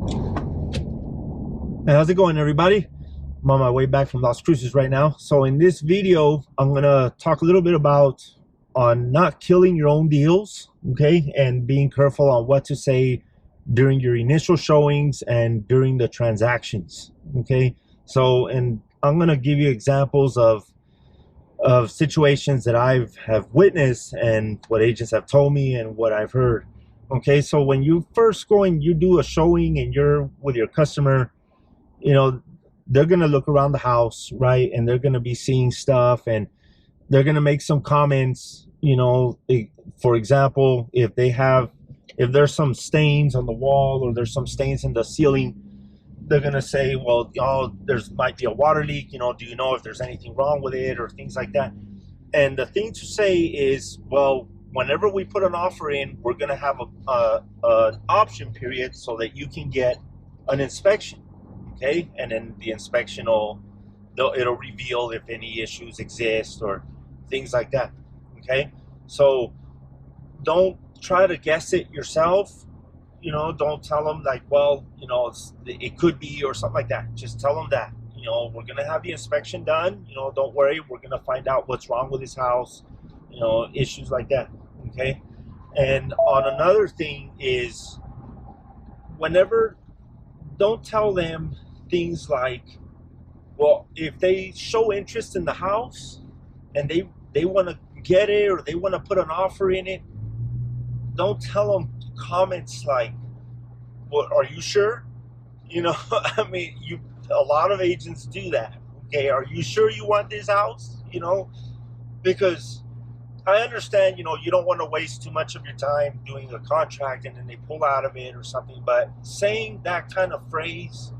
Hey, how's it going, everybody? I'm on my way back from Las Cruces right now. So in this video, I'm gonna talk a little bit about on not killing your own deals, okay, and being careful on what to say during your initial showings and during the transactions, okay. So, and I'm gonna give you examples of situations that I've have witnessed and what agents have told me and what I've heard. Okay, so when you first go and you do a showing and you're with your customer, you know, they're going to look around the house, right? And they're going to be seeing stuff and they're going to make some comments, for example, if there's some stains on the wall or there's some stains in the ceiling, they're going to say, well, there's might be a water leak, do you know if there's anything wrong with it or things like that. And the thing to say is, well, whenever we put an offer in, we're going to have an option period so that you can get an inspection. Okay, and then the inspection it'll reveal if any issues exist or things like that. Okay, so don't try to guess it yourself. Don't tell them like, well, it could be or something like that. Just tell them that we're gonna have the inspection done. Don't worry, we're gonna find out what's wrong with this house. Issues like that. Okay, and on another thing is whenever don't tell them things like, well, if they show interest in the house and they want to get it or they want to put an offer in it, don't tell them comments like, well, are you sure? I mean, a lot of agents do that. Okay, are you sure you want this house? Because I understand, you don't want to waste too much of your time doing a contract and then they pull out of it or something, but saying that kind of phrase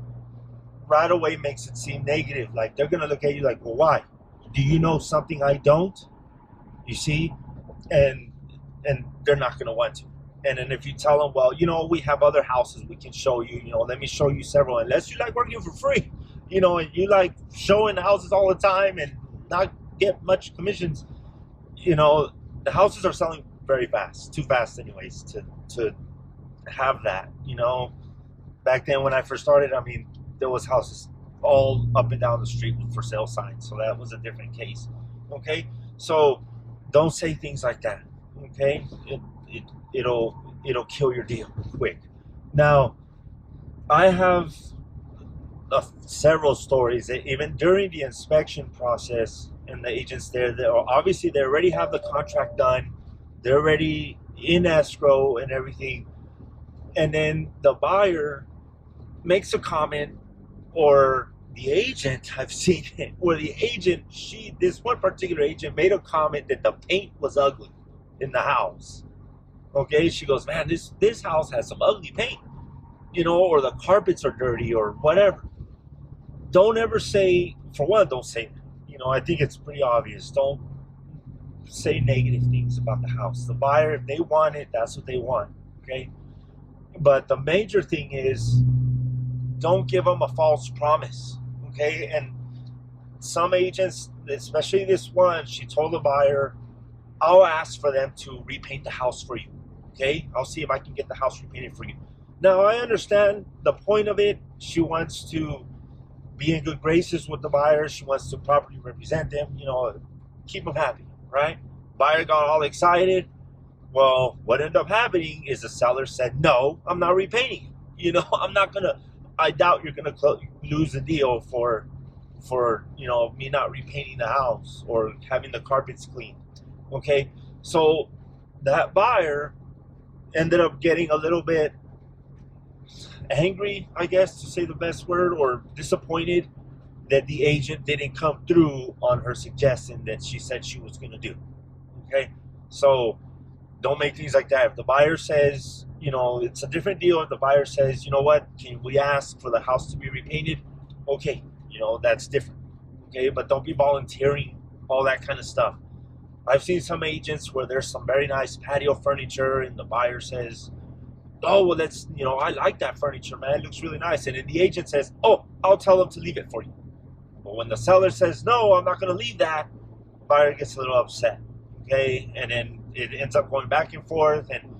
right away makes it seem negative. Like they're going to look at you like, well, why? Do you know something I don't? You see? And they're not going to want to. And then if you tell them, well, we have other houses we can show you, let me show you several, unless you like working for free, and you like showing the houses all the time and not get much commissions, the houses are selling very fast, too fast anyways to have that. Back then when I first started, I mean, there was houses all up and down the street with for sale signs, so that was a different case. Okay, so don't say things like that. Okay, it'll kill your deal quick. Now, I have several stories that even during the inspection process, and the agents there, they already have the contract done, they're already in escrow and everything, and then the buyer makes a comment, or the agent, I've seen it, where the agent, this one particular agent made a comment that the paint was ugly in the house. Okay, she goes, man, this house has some ugly paint, or the carpets are dirty or whatever. Don't ever say, for one, don't say that. I think it's pretty obvious. Don't say negative things about the house. The buyer, if they want it, that's what they want. Okay, but the major thing is, don't give them a false promise. Okay, and some agents, especially this one, she told the buyer, I'll ask for them to repaint the house for you. Okay, I'll see if I can get the house repainted for you. Now, I understand the point of it. She wants to be in good graces with the buyer. She wants to properly represent them, keep them happy, right? Buyer got all excited. Well, what ended up happening is the seller said, no, I'm not repainting it. I'm not going to, I doubt you're going to lose the deal for me not repainting the house or having the carpets cleaned. Okay, so that buyer ended up getting a little bit angry, I guess, to say the best word, or disappointed that the agent didn't come through on her suggestion that she said she was going to do. Okay, so don't make things like that. If the buyer says, it's a different deal. If the buyer says, you know what, can we ask for the house to be repainted? Okay, that's different. Okay, but don't be volunteering all that kind of stuff. I've seen some agents where there's some very nice patio furniture and the buyer says, oh, well, I like that furniture, man. It looks really nice. And then the agent says, oh, I'll tell them to leave it for you. But when the seller says, no, I'm not going to leave that, the buyer gets a little upset. Okay, and then it ends up going back and forth. And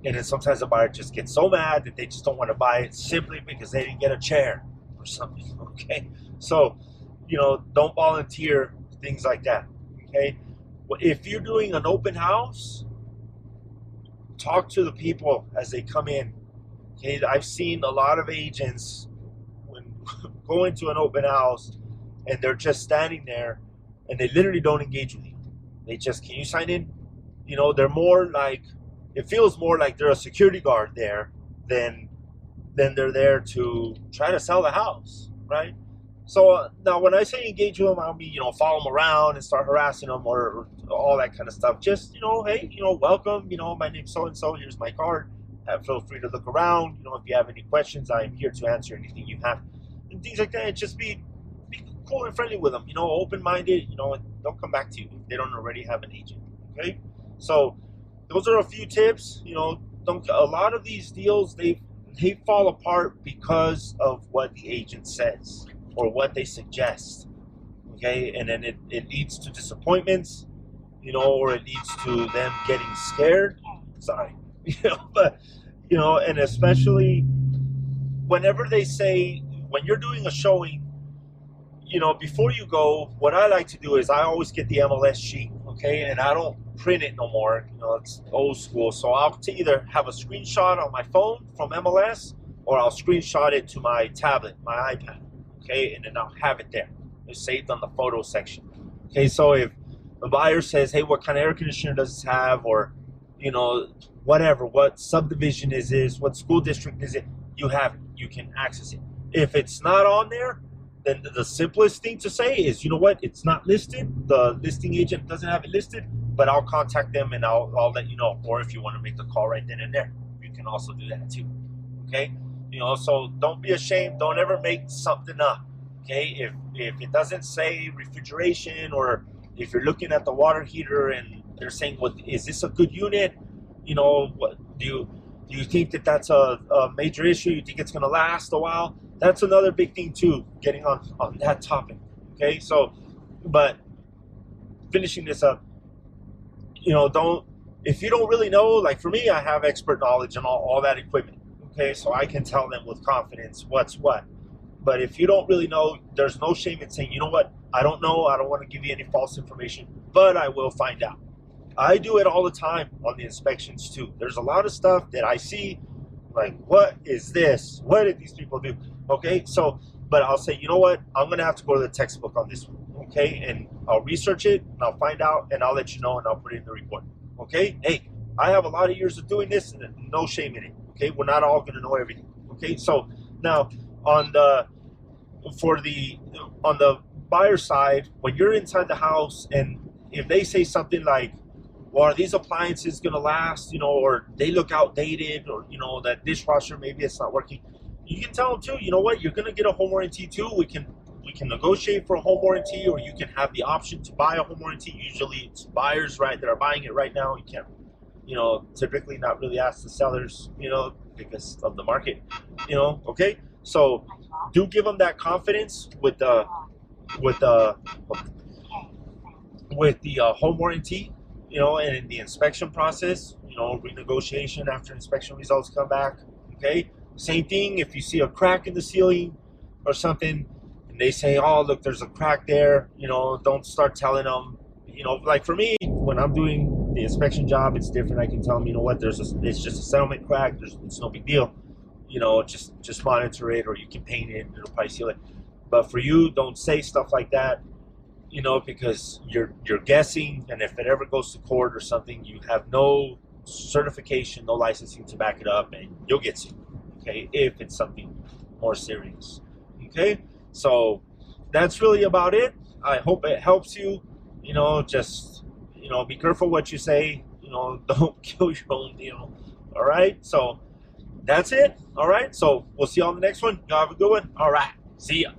And then sometimes the buyer just gets so mad that they just don't want to buy it simply because they didn't get a chair or something. Okay, so don't volunteer things like that. Okay, if you're doing an open house, talk to the people as they come in. Okay, I've seen a lot of agents when go into an open house and they're just standing there and they literally don't engage with you. They just, can you sign in? They're more like, it feels more like they're a security guard there than they're there to try to sell the house, right? So now when I say engage with them, I don't mean, follow them around and start harassing them or all that kind of stuff. Just, hey, welcome, my name's so-and-so, here's my card. Feel free to look around. If you have any questions, I am here to answer anything you have. And things like that. Just be cool and friendly with them, open-minded, and they'll come back to you if they don't already have an agent, okay? So those are a few tips. A lot of these deals, they fall apart because of what the agent says or what they suggest, okay? And then it leads to disappointments, or it leads to them getting scared. Sorry, but and especially whenever they say, when you're doing a showing, before you go, what I like to do is I always get the MLS sheet, okay? And I don't print it no more. It's old school. So I'll either have a screenshot on my phone from MLS or I'll screenshot it to my tablet, my iPad, okay? And then I'll have it there. It's saved on the photo section. Okay, so if the buyer says, hey, what kind of air conditioner does this have? Or, whatever, what subdivision is this? What school district is it? You have it. You can access it. If it's not on there, then the simplest thing to say is, it's not listed. The listing agent doesn't have it listed, but I'll contact them and I'll let you know. Or if you want to make the call right then and there, you can also do that too. Okay? So don't be ashamed. Don't ever make something up. Okay? If it doesn't say refrigeration, or if you're looking at the water heater and they're saying, well, is this a good unit? What do you think that that's a major issue? You think it's going to last a while? That's another big thing too, getting on that topic. Okay, so, but finishing this up, if you don't really know, like for me, I have expert knowledge on all that equipment. Okay, so I can tell them with confidence what's what. But if you don't really know, there's no shame in saying, I don't know, I don't want to give you any false information, but I will find out. I do it all the time on the inspections too. There's a lot of stuff that I see, like, what is this? What did these people do? Okay, so, but I'll say, I'm going to have to go to the textbook on this one, okay? And I'll research it, and I'll find out, and I'll let you know, and I'll put it in the report, okay? Hey, I have a lot of years of doing this, and no shame in it, okay? We're not all going to know everything, okay? So, now, on the buyer side, when you're inside the house, and if they say something like, well, are these appliances going to last, or they look outdated, or, that dishwasher, maybe it's not working, you can tell them too, you're going to get a home warranty too. We can negotiate for a home warranty, or you can have the option to buy a home warranty. Usually it's buyers, right, that are buying it right now. You can't, typically not really ask the sellers, because of the market, okay? So do give them that confidence with the home warranty, and in the inspection process, renegotiation after inspection results come back, okay? Same thing if you see a crack in the ceiling or something, and they say, oh, look, there's a crack there, don't start telling them, like for me, when I'm doing the inspection job, it's different. I can tell them, it's just a settlement crack, it's no big deal, just monitor it, or you can paint it, it'll probably seal it. But for you, don't say stuff like that, because you're guessing, and if it ever goes to court or something, you have no certification, no licensing to back it up, and you'll get sued, okay, if it's something more serious, okay? So that's really about it. I hope it helps you, just, be careful what you say, don't kill your own deal, all right? So that's it, all right? So we'll see you on the next one. Y'all have a good one. All right, see ya.